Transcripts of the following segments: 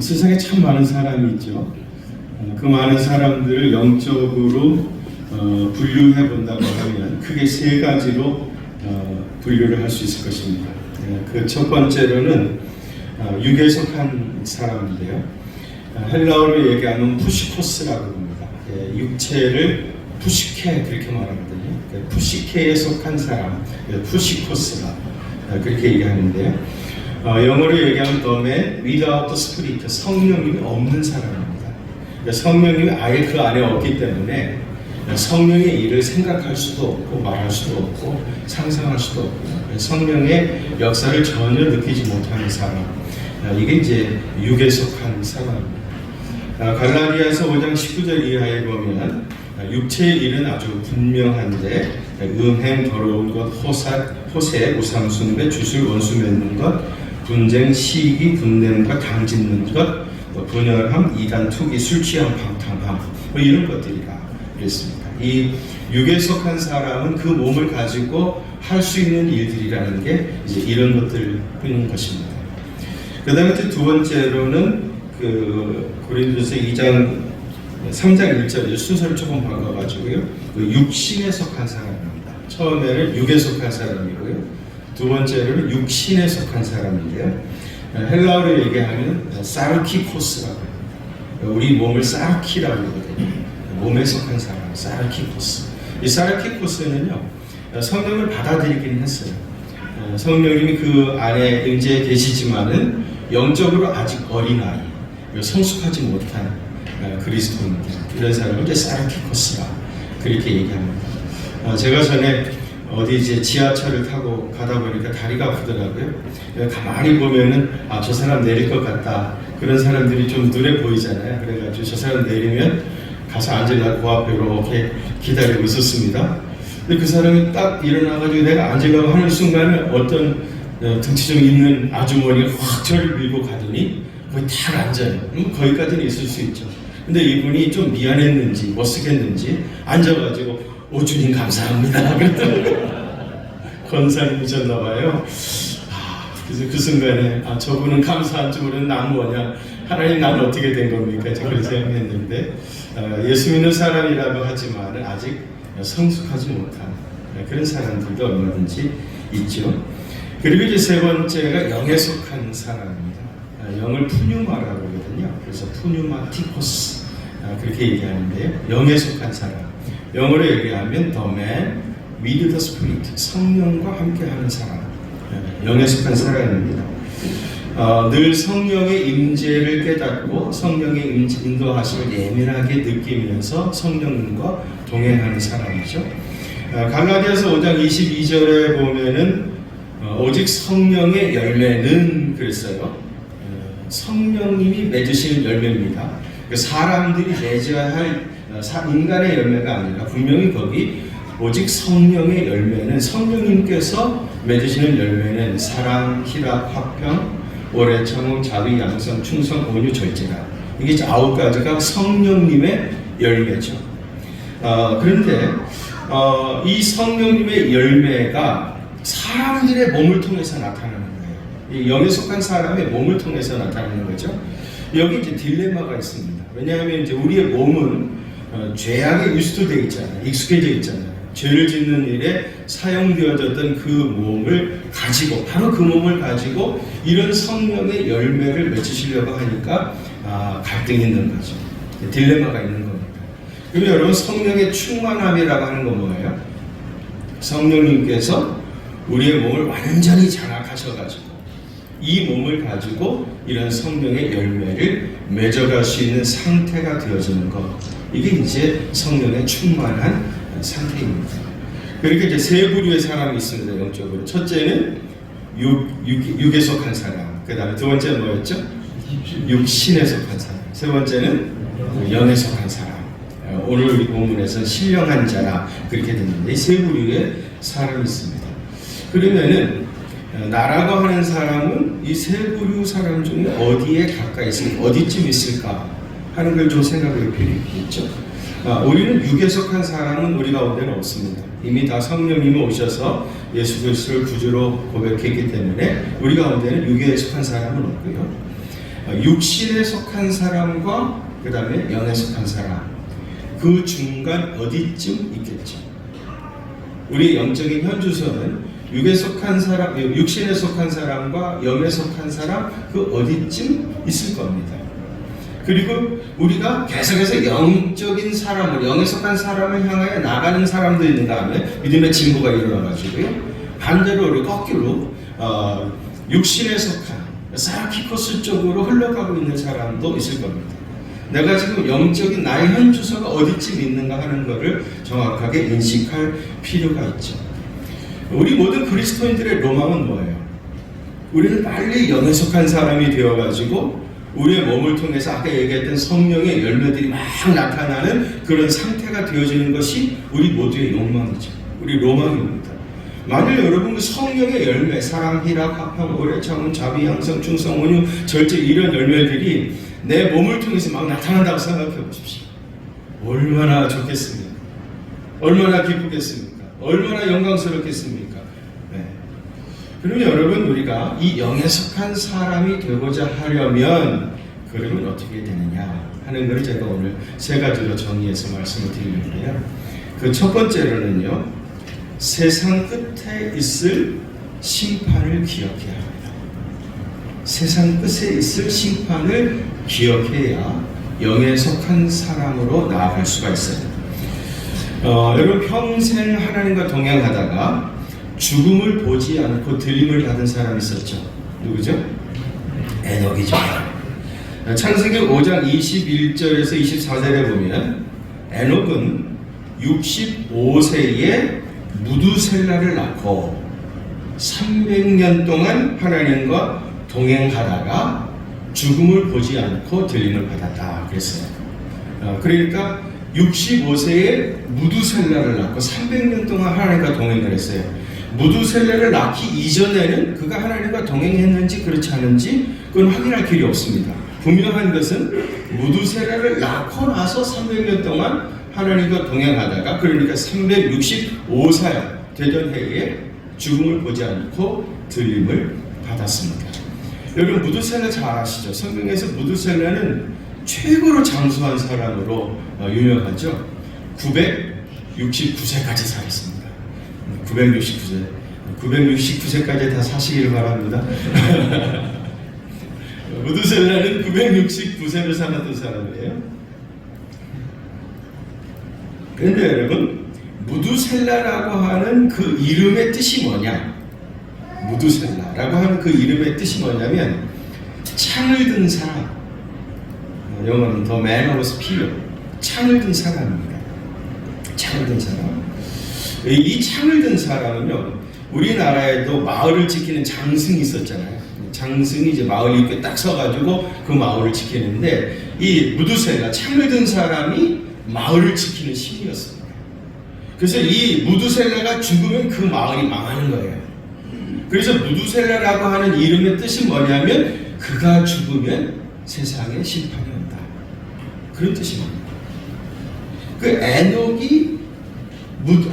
세상에 참 많은 사람이 있죠. 그 많은 사람들을 영적으로 분류해 본다고 하면 크게 세 가지로 분류를 할 수 있을 것입니다. 그 첫 번째로는 육에 속한 사람인데요. 헬라어로 얘기하면 푸시코스라고 합니다. 육체를 푸시케 그렇게 말하거든요. 푸시케에 속한 사람, 푸시코스라 그렇게 얘기하는데요. 영어로 얘기하면 the man without the spirit, 성령님이 없는 사람입니다. 성령님이 아예 그 안에 없기 때문에 성령의 일을 생각할 수도 없고 말할 수도 없고 상상할 수도 없고 성령의 역사를 전혀 느끼지 못하는 사람, 이게 이제 육에 속한 사람입니다. 갈라디아서 5장 19절 이하에 보면 육체의 일은 아주 분명한데 음행, 더러운 것, 호세, 우상숭배, 주술, 원수 맺는 것, 분쟁, 시기, 분냄과 당짓는 것, 분열함, 이단, 투기, 술취함, 방탕함, 이런 것들이라 그랬습니다. 이 육에 속한 사람은 그 몸을 가지고 할 수 있는 일들이라는 게 이제 이런 것들뿐인 것입니다. 그 다음에 두 번째로는 고린도서 2장 3장 1절에 순서를 조금 바꿔가지고요. 육신에 속한 사람입니다. 처음에는 육에 속한 사람이고요. 두 번째로는 육신에 속한 사람인데요. 헬라어로 얘기하면 사르키코스라고 합니다. 우리 몸을 사르키라고 하거든요. 몸에 속한 사람, 사르키코스. 이 사르키코스는요, 성령을 받아들이긴 했어요. 성령님이 그 안에 임재해 계시지만은 영적으로 아직 어린아이, 성숙하지 못한 그리스도인들, 이런 사람을 이제 사르키코스라 그렇게 얘기합니다. 제가 전에 어디 이제 지하철을 타고 가다 보니까 다리가 아프더라고요. 가만히 보면은 저 사람 내릴 것 같다, 그런 사람들이 좀 눈에 보이잖아요. 그래가지고 저 사람 내리면 가서 앉으려고 그 앞에 이렇게 기다리고 있었습니다. 근데 그 사람이 딱 일어나가지고 내가 앉으려고 하는 순간에 어떤 등치 좀 있는 아주머니가 확 저를 밀고 가더니 거의 탁 앉아요. 거기까지는 있을 수 있죠. 근데 이분이 좀 미안했는지 못쓰겠는지 앉아가지고 주님 감사합니다 그랬더니 권사님이셨나봐요. 그래서 그 순간에 저분은 감사한 줄 모르는 난 뭐냐, 하나님 나는 어떻게 된 겁니까? 제가 그렇게 생각했는데 예수 믿는 사람이라고 하지만 아직 성숙하지 못한 그런 사람들도 얼마든지 있죠. 그리고 이제 세 번째가 영에 속한 사람입니다. 영을 푸뉴마라고 하거든요. 그래서 푸뉴마티코스 그렇게 얘기하는데요. 영에 속한 사람, 영어로 얘기하면 the man with the spirit, 성령과 함께하는 사람, 영에 속한 사람입니다. 늘 성령의 임재를 깨닫고 성령의 인도하심을 예민하게 느끼면서 성령님과 동행하는 사람이죠. 갈라디아서 5장 22절에 보면은 오직 성령의 열매는 그랬어요. 성령님이 맺으시는 열매입니다. 사람들이 맺어야 할 인간의 열매가 아니라 분명히 거기 오직 성령의 열매는, 성령님께서 맺으시는 열매는 사랑, 희락, 화평, 오래 참음, 자비, 양성, 충성, 온유, 절제라. 이게 9가지가 성령님의 열매죠. 그런데 이 성령님의 열매가 사람들의 몸을 통해서 나타나는 거예요. 이 영에 속한 사람의 몸을 통해서 나타나는 거죠. 여기 이제 딜레마가 있습니다. 왜냐하면 이제 우리의 몸은 죄악에 유스되어 있잖아요. 익숙해져 있잖아요. 죄를 짓는 일에 사용되어졌던 그 몸을 가지고, 바로 그 몸을 가지고 이런 성령의 열매를 맺으시려고 하니까 갈등이 있는 거죠. 딜레마가 있는 겁니다. 그럼 여러분, 성령의 충만함이라고 하는 건 뭐예요? 성령님께서 우리의 몸을 완전히 장악하셔가지고 이 몸을 가지고 이런 성령의 열매를 맺어갈 수 있는 상태가 되어지는 것, 이게 이제 성령의 충만한 상태입니다. 그렇게 이제 세 부류의 사람이 있습니다. 영적으로. 첫째는 육에 속한 사람, 그 다음에 두 번째는 뭐였죠? 육신에 속한 사람. 세 번째는 영에 속한 사람. 오늘 우리 본문에서는 신령한 자라 그렇게 됐는데, 이 세 부류의 사람이 있습니다. 그러면은 나라고 하는 사람은 이 세 부류 사람 중에 어디에 가까이 있을까, 어디쯤 있을까 하는 걸 좀 생각할 필요가 있죠. 우리는 육에 속한 사람은 우리 가운데는 없습니다. 이미 다 성령님이 오셔서 예수 그리스도를 구주로 고백했기 때문에 우리 가운데는 육에 속한 사람은 없고요. 육신에 속한 사람과 그 다음에 영에 속한 사람, 그 중간 어디쯤 있겠죠. 우리 영적인 현주소는 육신에 속한 사람과 영에 속한 사람, 그 어디쯤 있을 겁니다. 그리고 우리가 계속해서 영적인 사람을, 영에 속한 사람을 향하여 나가는 사람도 있는가 하면 믿음의 진보가 일어나가지고요, 반대로 우리 거꾸로 육신에 속한 사키코스 쪽으로 흘러가고 있는 사람도 있을 겁니다. 내가 지금 영적인 나의 현주소가 어디쯤 있는가 하는 것을 정확하게 인식할 필요가 있죠. 우리 모든 그리스도인들의 로망은 뭐예요? 우리는 빨리 영에 속한 사람이 되어가지고 우리의 몸을 통해서 아까 얘기했던 성령의 열매들이 막 나타나는 그런 상태가 되어지는 것이 우리 모두의 욕망이죠. 우리 로망입니다. 만일 여러분 그 성령의 열매, 사랑, 희락, 화평, 오래 참음, 자비, 양성, 충성, 온유, 절제 이런 열매들이 내 몸을 통해서 막 나타난다고 생각해 보십시오. 얼마나 좋겠습니까? 얼마나 기쁘겠습니까? 얼마나 영광스럽겠습니까? 네. 그러면 여러분, 우리가 이 영에 속한 사람이 되고자 하려면 그러면 어떻게 되느냐 하는 것을 제가 오늘 세 가지로 정리해서 말씀을 드리는데요. 그 첫 번째로는요, 세상 끝에 있을 심판을 기억해야 합니다. 세상 끝에 있을 심판을 기억해야 영에 속한 사람으로 나아갈 수가 있어요. 여러분, 평생 하나님과 동행하다가 죽음을 보지 않고 들림을 받은 사람이 있었죠. 누구죠? 에녹이죠. 창세기 5장 21절에서 24절에 보면 에녹은 65세에 무두셀라를 낳고 300년 동안 하나님과 동행하다가 죽음을 보지 않고 들림을 받았다 그랬어요. 그러니까 65세에 무두셀라를 낳고 300년 동안 하나님과 동행을 했어요. 무두셀라를 낳기 이전에는 그가 하나님과 동행했는지 그렇지 않은지 그건 확인할 길이 없습니다. 분명한 것은 무두셀라를 낳고 나서 300년 동안 하나님과 동행하다가, 그러니까 365살 되던 해에 죽음을 보지 않고 들림을 받았습니다. 여러분, 무두셀라 잘 아시죠? 성경에서 무두셀라는 최고로 장수한 사람으로 유명하죠. 969세까지 살았습니다. 969세까지 다 사시기를 바랍니다. 무두셀라는 969세를 살았던 사람이에요. 그런데 여러분, 무두셀라라고 하는 그 이름의 뜻이 뭐냐? 무두셀라라고 하는 그 이름의 뜻이 뭐냐면 창을 든 사람, 영어는 The Man of Spear, 창을 든 사람입니다. 창을 든 사람. 이 창을 든 사람은요, 우리나라에도 마을을 지키는 장승이 있었잖아요. 장승이 이제 마을 입구에 딱 서가지고 그 마을을 지키는데, 이 무두셀라, 창을 든 사람이 마을을 지키는 신이었습니다. 그래서 이 무두셀라가 죽으면 그 마을이 망하는 거예요. 그래서 무두셀라라고 하는 이름의 뜻이 뭐냐면 그가 죽으면 세상에 심판이 온다, 그런 뜻입니다. 그 에녹이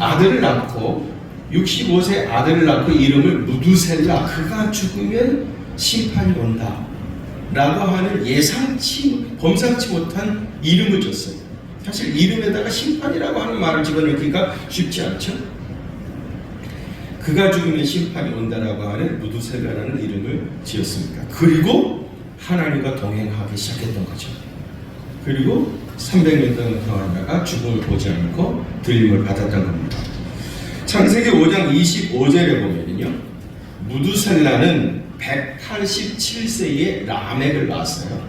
아들을 낳고 65세 아들을 낳고 이름을 무두셀라, 그가 죽으면 심판이 온다 라고 하는 범상치 못한 이름을 줬어요. 사실 이름에다가 심판이라고 하는 말을 집어넣기가 쉽지 않죠. 그가 죽으면 심판이 온다라고 하는 무두셀라라는 이름을 지었습니다. 그리고 하나님과 동행하기 시작했던 거죠. 그리고 300년 동안 동안다가 죽음을 보지 않고 들림을 받았던 겁니다. 창세기 5장 25절에 보면요, 무두셀라는 187세에 라멕을 낳았어요.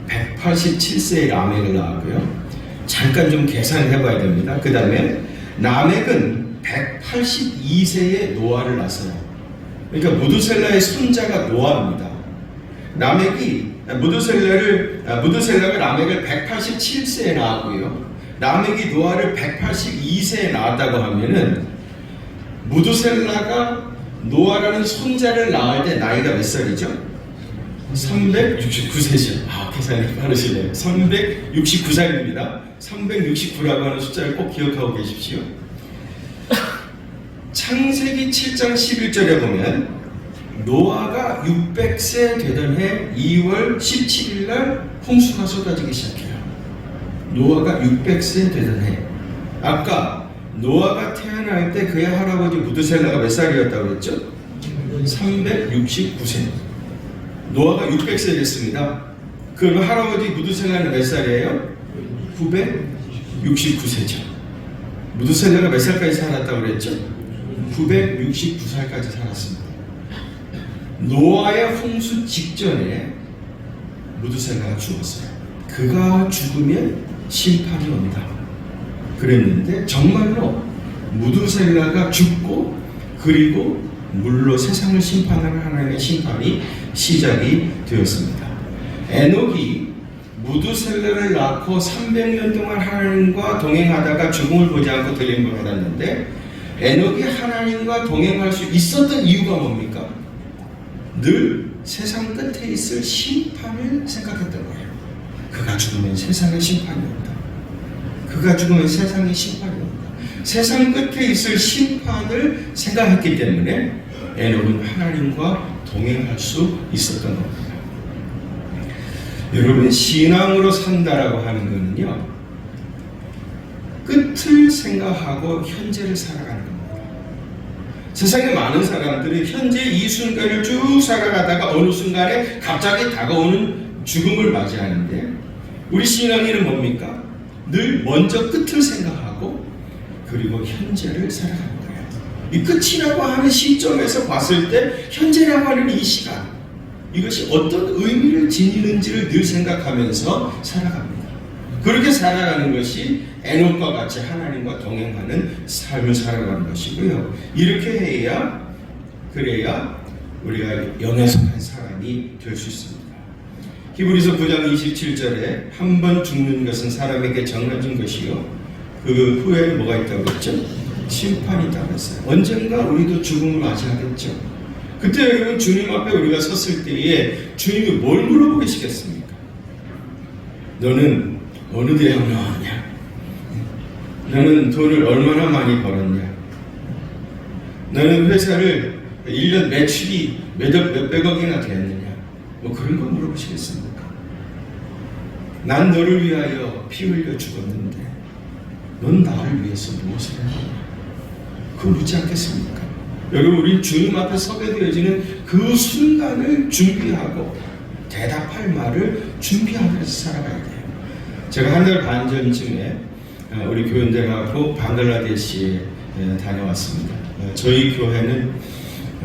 187세에 라멕을 낳았고요. 잠깐 좀 계산을 해봐야 됩니다. 그 다음에 라멕은 182세에 노아를 낳았어요. 그러니까 무두셀라의 손자가 노아입니다. 무두셀라가 라멕을 187세에 낳았고요. 라멕이 노아를 182세에 낳았다고 하면은 무두셀라가 노아라는 손자를 낳을 때 나이가 몇 살이죠? 369세죠. 계산이 빠르시네요. 369살입니다. 369라고 하는 숫자를 꼭 기억하고 계십시오. 창세기 7장 11절에 보면 노아가 600세 되던 해 2월 17일 날 홍수가 쏟아지기 시작해요. 노아가 600세 되던 해. 아까 노아가 태어날 때 그의 할아버지 무드셀라가 몇 살이었다고 했죠? 369세. 노아가 600세 됐습니다. 그럼 할아버지 무드셀라는 몇 살이에요? 969세죠. 무드셀라가 몇 살까지 살았다고 그랬죠? 969살까지 살았습니다. 노아의 홍수 직전에 무드셀라가 죽었어요. 그가 죽으면 심판이 온다 그랬는데 정말로 무드셀라가 죽고 그리고 물로 세상을 심판하는 하나님의 심판이 시작이 되었습니다. 에녹이 무드셀라를 낳고 300년 동안 하나님과 동행하다가 죽음을 보지 않고 들림을 받았는데 에녹이 하나님과 동행할 수 있었던 이유가 뭡니까? 늘 세상 끝에 있을 심판을 생각했던 거예요. 그가 죽으면 세상의 심판이 온다. 그가 죽으면 세상의 심판이 온다. 세상 끝에 있을 심판을 생각했기 때문에 에녹은 하나님과 동행할 수 있었던 겁니다. 여러분, 신앙으로 산다라고 하는 것은요, 끝을 생각하고 현재를 살아가는 겁니다. 세상에 많은 사람들이 현재 이 순간을 쭉 살아가다가 어느 순간에 갑자기 다가오는 죽음을 맞이하는데 우리 신앙인은 뭡니까? 늘 먼저 끝을 생각하고 그리고 현재를 살아가는 거예요. 이 끝이라고 하는 시점에서 봤을 때 현재라고 하는 이 시간, 이것이 어떤 의미를 지니는지를 늘 생각하면서 살아갑니다. 그렇게 살아가는 것이 에녹과 같이 하나님과 동행하는 삶을 살아가는 것이고요. 이렇게 그래야 우리가 영에 속한 사람이 될 수 있습니다. 히브리서 9장 27절에 한 번 죽는 것은 사람에게 정해진 것이요 그 후에는 뭐가 있다고 했죠? 심판이 있다고 했어요. 언젠가 우리도 죽음을 맞이하겠죠. 그때 여러분, 주님 앞에 우리가 섰을 때에 주님이 뭘 물어보시겠습니까? 너는 어느 대학 나왔냐? 너는 돈을 얼마나 많이 벌었냐? 너는 회사를 1년 매출이 몇백억이나 되었느냐? 뭐 그런 거 물어보시겠습니까? 난 너를 위하여 피 흘려 죽었는데 넌 나를 위해서 무엇을 했느냐? 그거 묻지 않겠습니까? 여러분, 우리 주님 앞에 서게 되어지는 그 순간을 준비하고 대답할 말을 준비하면서 살아가야 돼요. 제가 한 달 반 전쯤에 우리 교인들하고 방글라데시에 다녀왔습니다. 저희 교회는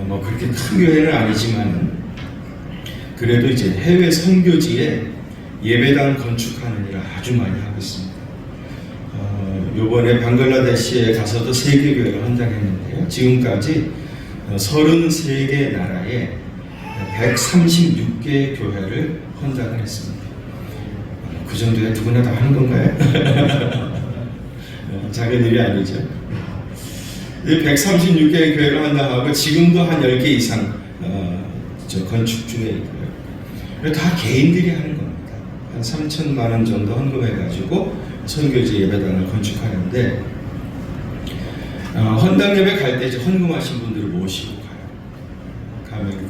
뭐 그렇게 큰 교회는 아니지만 그래도 이제 해외 선교지에 예배당 건축하는 일을 아주 많이 하고 있습니다. 요번에 방글라데시에 가서도 3개 교회를 헌당했는데요. 지금까지 33개 나라에 136개 교회를 헌당을 했습니다. 그 정도에 누구나 다 하는 건가요? 작은 일이 아니죠. 136개의 교회를 헌당하고 지금도 한 10개 이상 건축 중에 있고요. 다 개인들이 하는 겁니다. 한 3천만 원 정도 헌금해가지고 선교지 예배당을 건축하는데 헌당 예배 갈 때 이제 헌금하신 분들을 모시고 가요. 가면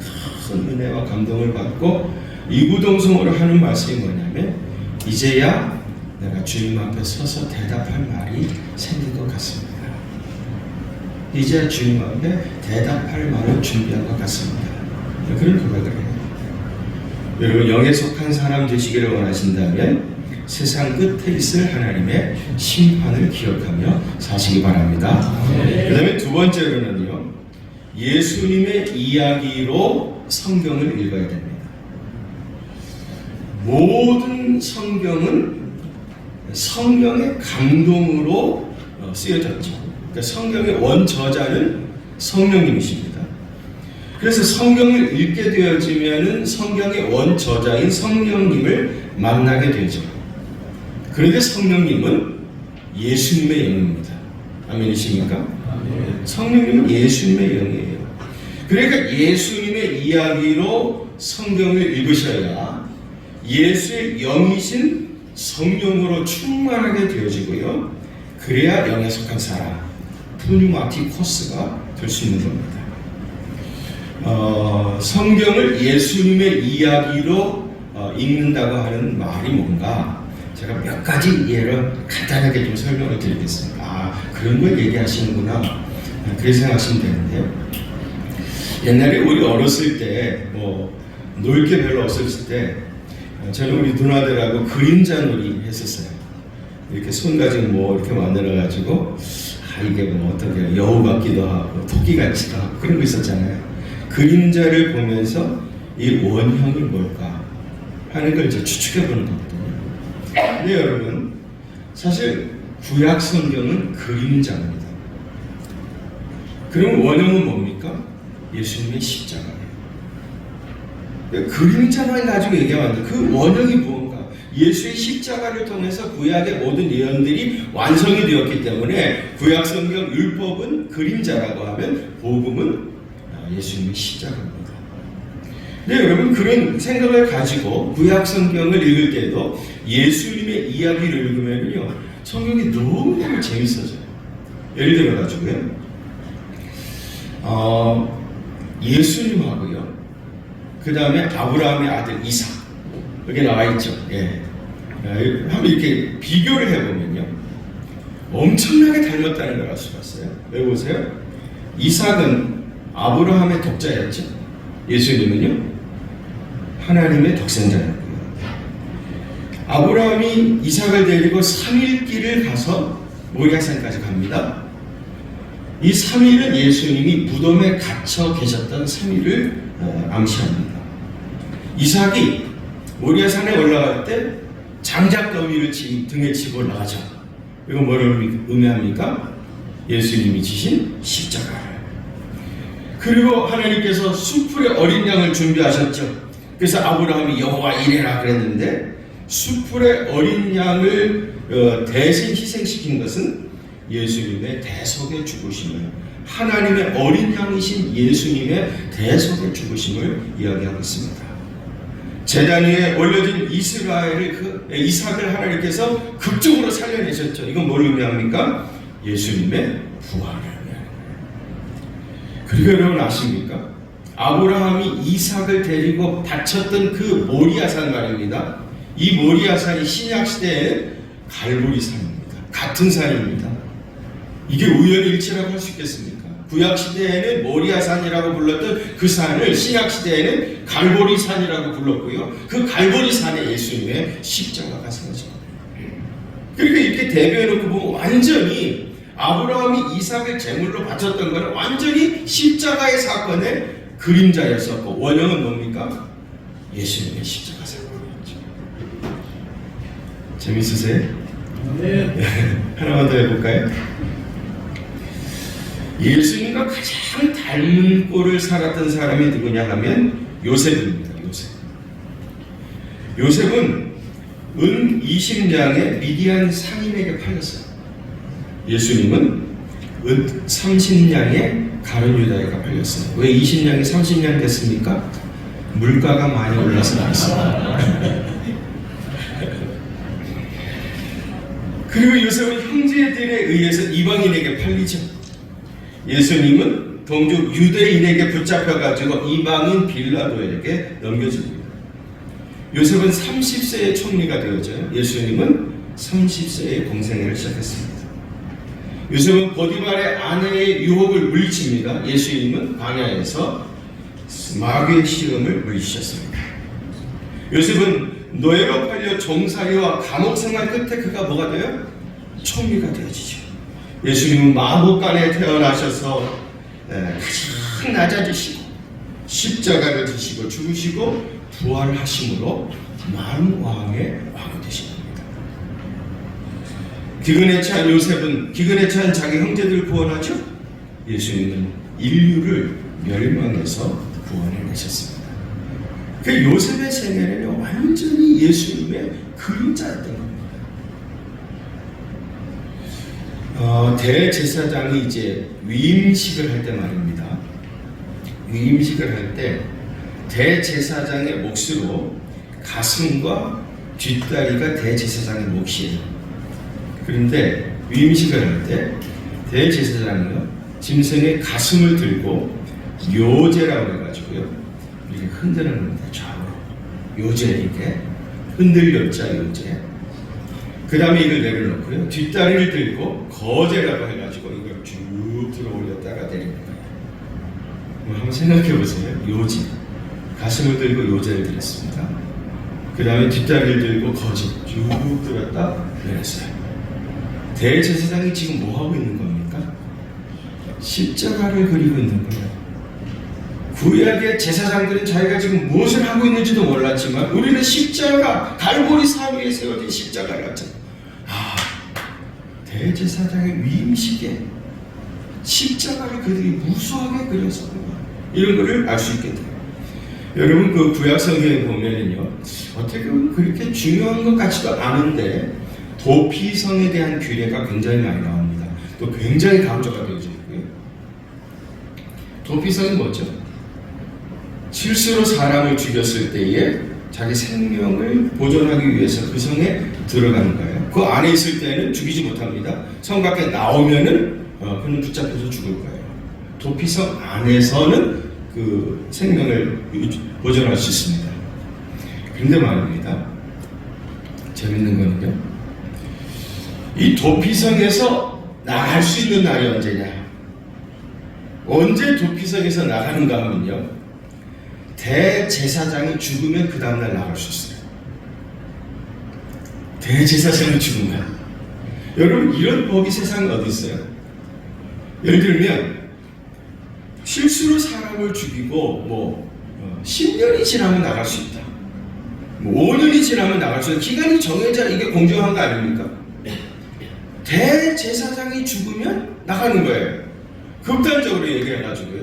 큰 은혜와 감동을 받고 이구동성으로 하는 말씀이 뭐냐면 이제야 내가 주님 앞에 서서 대답할 말이 생긴 것 같습니다. 이제야 주님 앞에 대답할 말을 준비한 것 같습니다. 그런 고백을 해요. 여러분, 영에 속한 사람 되시기를 원하신다면 세상 끝에 있을 하나님의 심판을 기억하며 사시기 바랍니다. 그 다음에 두 번째로는요, 예수님의 이야기로 성경을 읽어야 됩니다. 모든 성경은 성령의 감동으로 쓰여졌죠. 그러니까 성경의 원저자는 성령님이십니다. 그래서 성경을 읽게 되어지면은 성경의 원저자인 성령님을 만나게 되죠. 그런데 성령님은 예수님의 영입니다. 아멘이십니까? 성령님은 예수님의 영이에요. 그러니까 예수님의 이야기로 성경을 읽으셔야 예수의 영이신 성령으로 충만하게 되어지고요. 그래야 영에 속한 사람, 푸뉴마티코스가 될 수 있는 겁니다. 성경을 예수님의 이야기로 읽는다고 하는 말이 뭔가 제가 몇 가지 예를 간단하게 좀 설명을 드리겠습니다. 그런 걸 얘기하시는구나. 그렇게 생각하시면 되는데요. 옛날에 우리 어렸을 때 놀 게 별로 없었을 때 저는 우리 누나들하고 그림자 놀이 했었어요. 이렇게 손 가지고 이렇게 만들어가지고 이게 어떻게 여우 같기도 하고 토끼 같기도 하고 그런 거 있었잖아요. 그림자를 보면서 이 원형이 뭘까 하는 걸 이제 추측해 보는 거거든요. 근데 여러분, 사실 구약 성경은 그림자입니다. 그럼 원형은 뭡니까? 예수님의 십자가예요. 그림자만 가지고 얘기하면 안 돼요. 그 원형이 무언가? 예수의 십자가를 통해서 구약의 모든 예언들이 완성이 되었기 때문에 구약 성경 율법은 그림자라고 하면 복음은 예수님의 십자가입니다. 근데 여러분, 그런 생각을 가지고 구약 성경을 읽을 때도 예수님의 이야기를 읽으면요, 성경이 너무너무 재밌어져요. 예를 들어가지고요, 예수님하고요, 그 다음에 아브라함의 아들 이삭, 여기 나와 있죠. 예. 한번 이렇게 비교를 해보면요, 엄청나게 닮았다는 걸 알 수가 있어요. 왜 보세요? 이삭은 아브라함의 독자였죠. 예수님은요, 하나님의 독생자였고요. 아브라함이 이삭을 데리고 3일 길을 가서 모리아산까지 갑니다. 이 3일은 예수님이 무덤에 갇혀 계셨던 3일을 암시합니다. 이삭이 모리아산에 올라갈 때 장작더미를 등에 지고 올라가죠. 이거 뭐를 의미합니까? 예수님이 지신 십자가를. 그리고 하나님께서 수풀에 어린 양을 준비하셨죠. 그래서 아브라함이 여호와 이래라 그랬는데, 수풀에 어린 양을 대신 희생시킨 것은 예수님의 대속의 죽으심을, 하나님의 어린 양이신 예수님의 대속의 죽으심을 이야기하고 있습니다. 제단 위에 올려진 이삭을 하나님께서 극적으로 살려내셨죠. 이건 뭘 의미합니까? 예수님의 부활을 의미합니다. 그리고 여러분 아십니까? 아브라함이 이삭을 데리고 다쳤던 그 모리아산 말입니다. 이 모리아산이 신약시대의 갈보리산입니다. 같은 산입니다. 이게 우연일치라고 할 수 있겠습니까? 구약시대에는 모리아산이라고 불렀던 그 산을 신약시대에는 갈보리산이라고 불렀고요. 그 갈보리산에 예수님의 십자가가 세워집니다. 그러니까 이렇게 대비해놓고 보면 완전히 아브라함이 이삭을 제물로 바쳤던 것은 완전히 십자가의 사건의 그림자였었고, 원형은 뭡니까? 예수님의 십자가 사건이었죠. 재밌으세요? 네. 하나만 더 해볼까요? 예수님과 가장 닮은 꼴을 살았던 사람이 누구냐 하면 요셉입니다. 요셉은 은 20냥에 미디안 상인에게 팔렸어요. 예수님은 은 30냥에 가룟 유다에게 팔렸어요. 왜 20냥이 30냥 됐습니까? 물가가 많이 올라서 나왔습니다. 그리고 요셉은 형제들에 의해서 이방인에게 팔리죠. 예수님은 동족 유대인에게 붙잡혀가지고 이방인 빌라도에게 넘겨줍니다. 요셉은 30세에 총리가 되어져요. 예수님은 30세에 공생애를 시작했습니다. 요셉은 보디발의 아내의 유혹을 물리칩니다. 예수님은 광야에서 마귀의 시험을 물리치셨습니다. 요셉은 노예로 팔려 종살이와 감옥 생활 끝에 그가 뭐가 돼요? 총리가 되어지죠. 예수님은 마구간에 태어나셔서 가장 낮아지시고 십자가를 지시고 죽으시고 부활하심으로 만왕의 왕이 되신 겁니다. 기근에 처한 요셉은 기근에 처한 자기 형제들을 구원하죠. 예수님은 인류를 멸망해서 구원해내셨습니다. 그 요셉의 생애는 완전히 예수님의 그림자였던 겁니다. 대제사장이 이제 위임식을 할 때 말입니다. 위임식을 할 때 대제사장의 몫으로 가슴과 뒷다리가 대제사장의 몫이에요. 그런데 위임식을 할 때 대제사장이요, 짐승의 가슴을 들고 요제라고 해가지고요. 이렇게 흔드는 겁니다. 좌우로. 요제 이렇게 흔들렸자 요제. 그 다음에 이걸 내려놓고요. 뒷다리를 들고 거제라고 해가지고 이걸 쭉 들어 올렸다가 내리는 거예요. 한번 생각해 보세요. 요지. 가슴을 들고 요제를 들었습니다. 그 다음에 뒷다리를 들고 거제 쭉 들었다 내렸어요. 대제사장이 지금 뭐 하고 있는 겁니까? 십자가를 그리고 있는 거예요. 구약의 제사장들은 자기가 지금 무엇을 하고 있는지도 몰랐지만 우리는 십자가, 갈보리 산 위에 세워진 십자가를 봤잖아요. 대제사장의 위임식에 십자가를 그들이 무수하게 그려서 이런 거를 알 수 있게 돼요. 여러분 그 구약 성경에 보면은요, 어떻게 보면 그렇게 중요한 것 같지도 않은데 도피성에 대한 규례가 굉장히 많이 나옵니다. 또 굉장히 강조가 되어져 있고요. 도피성이 뭐죠? 실수로 사람을 죽였을 때에 자기 생명을 보존하기 위해서 그 성에 들어가는 거예요. 그 안에 있을 때는 죽이지 못합니다. 성 밖에 나오면은 그는 붙잡혀서 죽을 거예요. 도피성 안에서는 그 생명을 보존할 수 있습니다. 그런데 말입니다. 재밌는 거는요. 이 도피성에서 나갈 수 있는 날이 언제냐? 언제 도피성에서 나가는가 하면요. 대제사장이 죽으면 그 다음날 나갈 수 있어요. 대제사장이 죽으면. 여러분 이런 법이 세상에 어디 있어요? 예를 들면 실수로 사람을 죽이고 10년이 지나면 나갈 수 있다. 5년이 지나면 나갈 수 있다. 기간이 정해져 이게 공정한 거 아닙니까? 대제사장이 죽으면 나가는 거예요. 극단적으로 얘기해가지고요.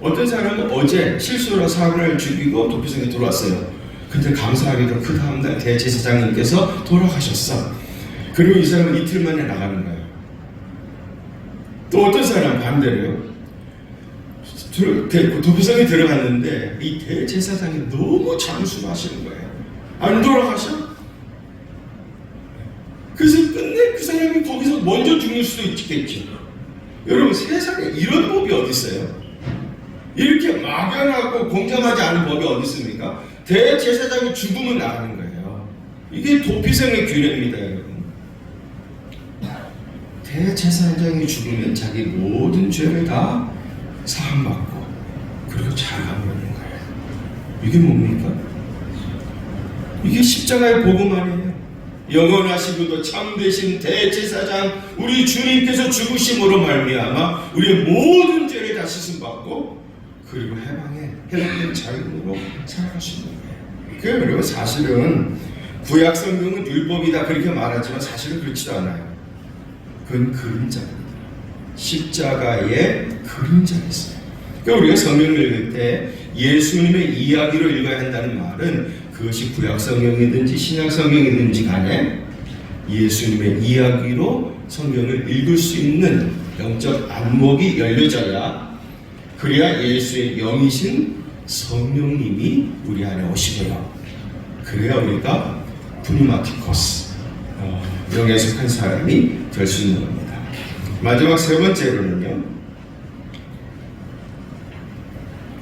어떤 사람은 어제 실수로 사람을 죽이고 도피성에 들어왔어요. 근데 감사하게도 그 다음날 대제사장님께서 돌아가셨어. 그리고 이 사람은 이틀 만에 나가는 거예요. 또 어떤 사람은 반대로요. 도피성에 들어갔는데 이 대제사장이 너무 장수하시는 거예요. 안 돌아가셔? 그래서 끝내 그 사람이 거기서 먼저 죽을 수도 있겠죠. 여러분 세상에 이런 법이 어디 있어요? 이렇게 막연하고 공정하지 않은 법이 어디 있습니까? 대제사장이 죽으면 나가는 거예요. 이게 도피성의 규례입니다, 여러분. 대제사장이 죽으면 자기 모든 죄를 다 사함받고 그리고 잘하는 거예요. 이게 뭡니까? 이게 십자가의 복음 아니에요. 영원하시고도 참되신 대제사장 우리 주님께서 죽으심으로 말미암아 우리의 모든 죄를 다 씻음받고 그리고 해방된 자유로 살아갈 수 있는 거예요. 그리고 사실은 구약 성경은 율법이다 그렇게 말하지만 사실은 그렇지도 않아요. 그건 그림자입니다. 십자가의 그림자가 있어요. 그러니까 우리가 성경을 읽을 때 예수님의 이야기로 읽어야 한다는 말은 그것이 구약 성경이든지 신약 성경이든지 간에 예수님의 이야기로 성경을 읽을 수 있는 영적 안목이 열려져야 그래야 예수의 영이신 성령님이 우리 안에 오시고요. 그래야 우리가 푸니마티코스 영에 속한 사람이 될 수 있는 겁니다. 마지막 세 번째로는요.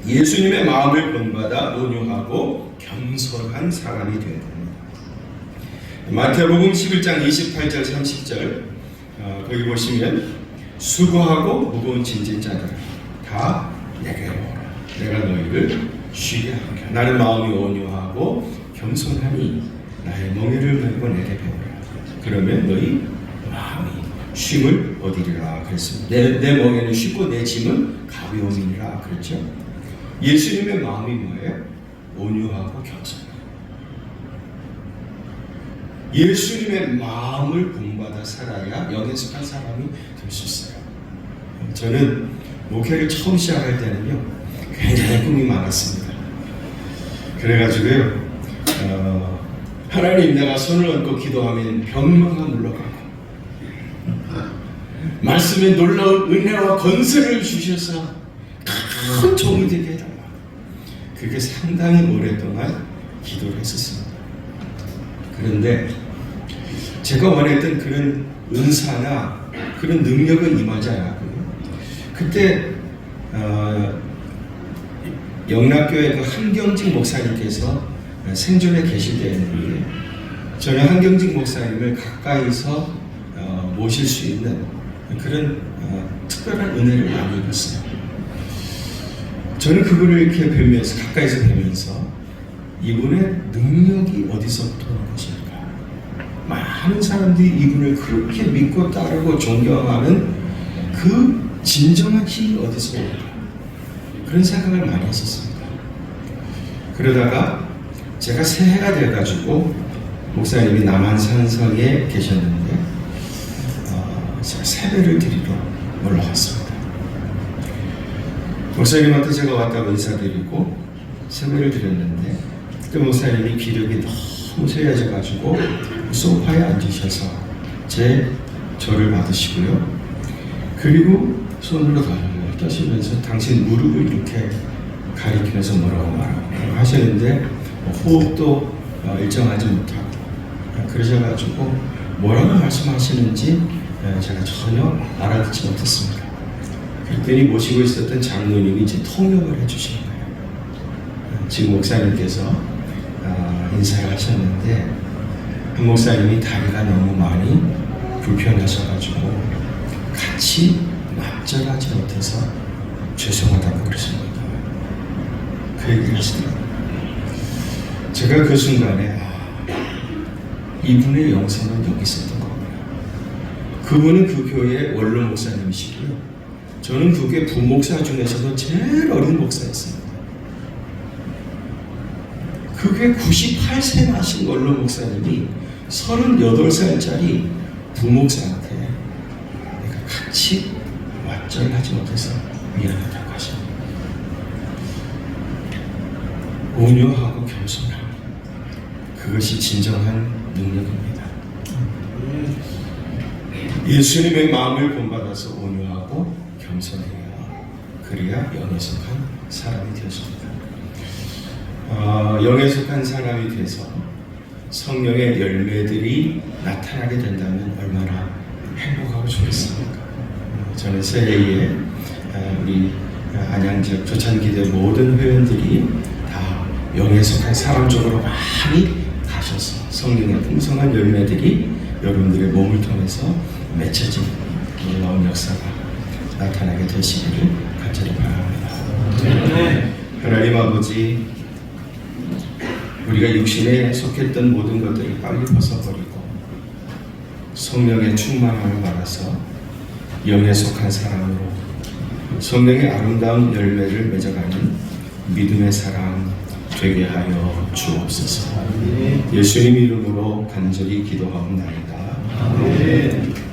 예수님의 마음을 본받아 온유하고 겸손한 사람이 되는 겁니다. 마태복음 11장 28절 30절 거기 보시면 수고하고 무거운 짐진 자들 다 내게로 오라. 내가 너희를 쉬게 하리라. 나는 마음이 온유하고 겸손하니 나의 멍에를 메고 내게 배우라. 그러면 너희 마음이 쉼을 얻으리라 그랬습니다. 내 멍에는 쉽고 내 짐은 가벼움이니라 그랬죠. 예수님의 마음이 뭐예요? 온유하고 겸손해요. 예수님의 마음을 본받아 살아야 영에 속한 사람이 될 수 있어요. 저는 목회를 처음 시작할 때는요 굉장히 꿈이 많았습니다. 그래가지고요 하나님 내가 손을 얹고 기도하면 병마가 물러가고 말씀에 놀라운 은혜와 건설을 주셔서 큰 종이 되게 해달라. 그게 상당히 오랫동안 기도를 했었습니다. 그런데 제가 원했던 그런 은사나 그런 능력은 임하지 않았고요. 그때 영락교회 그 한경직 목사님께서 생존에 계실 때에는 저는 한경직 목사님을 가까이서 모실 수 있는 그런 특별한 은혜를 많이 입었어요. 저는 그분을 이렇게 뵈면서, 가까이서 뵈면서 이분의 능력이 어디서부터 오는 것입니까? 많은 사람들이 이분을 그렇게 믿고 따르고 존경하는 그 진정한 힘이 어디서 올까? 그런 생각을 많이 했었습니다. 그러다가 제가 새해가 돼가지고 목사님이 남한산성에 계셨는데 제가 세배를 드리러 올라갔습니다. 목사님한테 제가 왔다고 인사드리고 세배를 드렸는데 그 목사님이 기력이 너무 쇠해져가지고 소파에 앉으셔서 저를 받으시고요. 그리고 손으로 떠시면서 당신 무릎을 이렇게 가리키면서 뭐라고 하시는데 호흡도 일정하지 못하고 그러셔가지고 뭐라고 말씀하시는지 제가 전혀 알아듣지 못했습니다. 그랬더니 모시고 있었던 장로님이 이제 통역을 해주시는 거예요. 지금 목사님께서 인사를 하셨는데 한 목사님이 다리가 너무 많이 불편하셔가지고 같이 납절하지 못해서 죄송하다고 그러십니다. 그 얘기를 하시더라고요. 제가 그 순간에 이분의 영성은 여기 있었던 겁니다. 그분은 그 교회의 원로 목사님이시고요. 저는 그 교회 부목사 중에서도 제일 어린 목사였습니다. 그 교회 98세 나신 원로 목사님이 38살짜리 부목사한테 내가 같이 왓절하지 못해서 미안하다고 하십니다. 온유하고 겸손함, 그것이 진정한 능력입니다. 예수님의 마음을 본받아서 온유하고 겸손해야 그래야 영에 속한 사람이 되었습니다. 영에 속한 사람이 돼서 성령의 열매들이 나타나게 된다면 얼마나 행복하고 좋겠습니까? 저는 새해에 우리 안양지역 조찬기대 모든 회원들이 다 영에 속한 사람 쪽으로 많이 가셔서 성령의 풍성한 열매들이 여러분들의 몸을 통해서 맺혀진 놀라운 역사가 나타나게 되시기를 간절히 바랍니다. 하나님 아버지, 우리가 육신에 속했던 모든 것들을 빨리 벗어버리고 성령의 충만함을 받아서 영에 속한 사람으로 성령의 아름다운 열매를 맺어가는 믿음의 사람 되게 하여 주옵소서. 예수님 이름으로 간절히 기도하옵나이다. 아멘.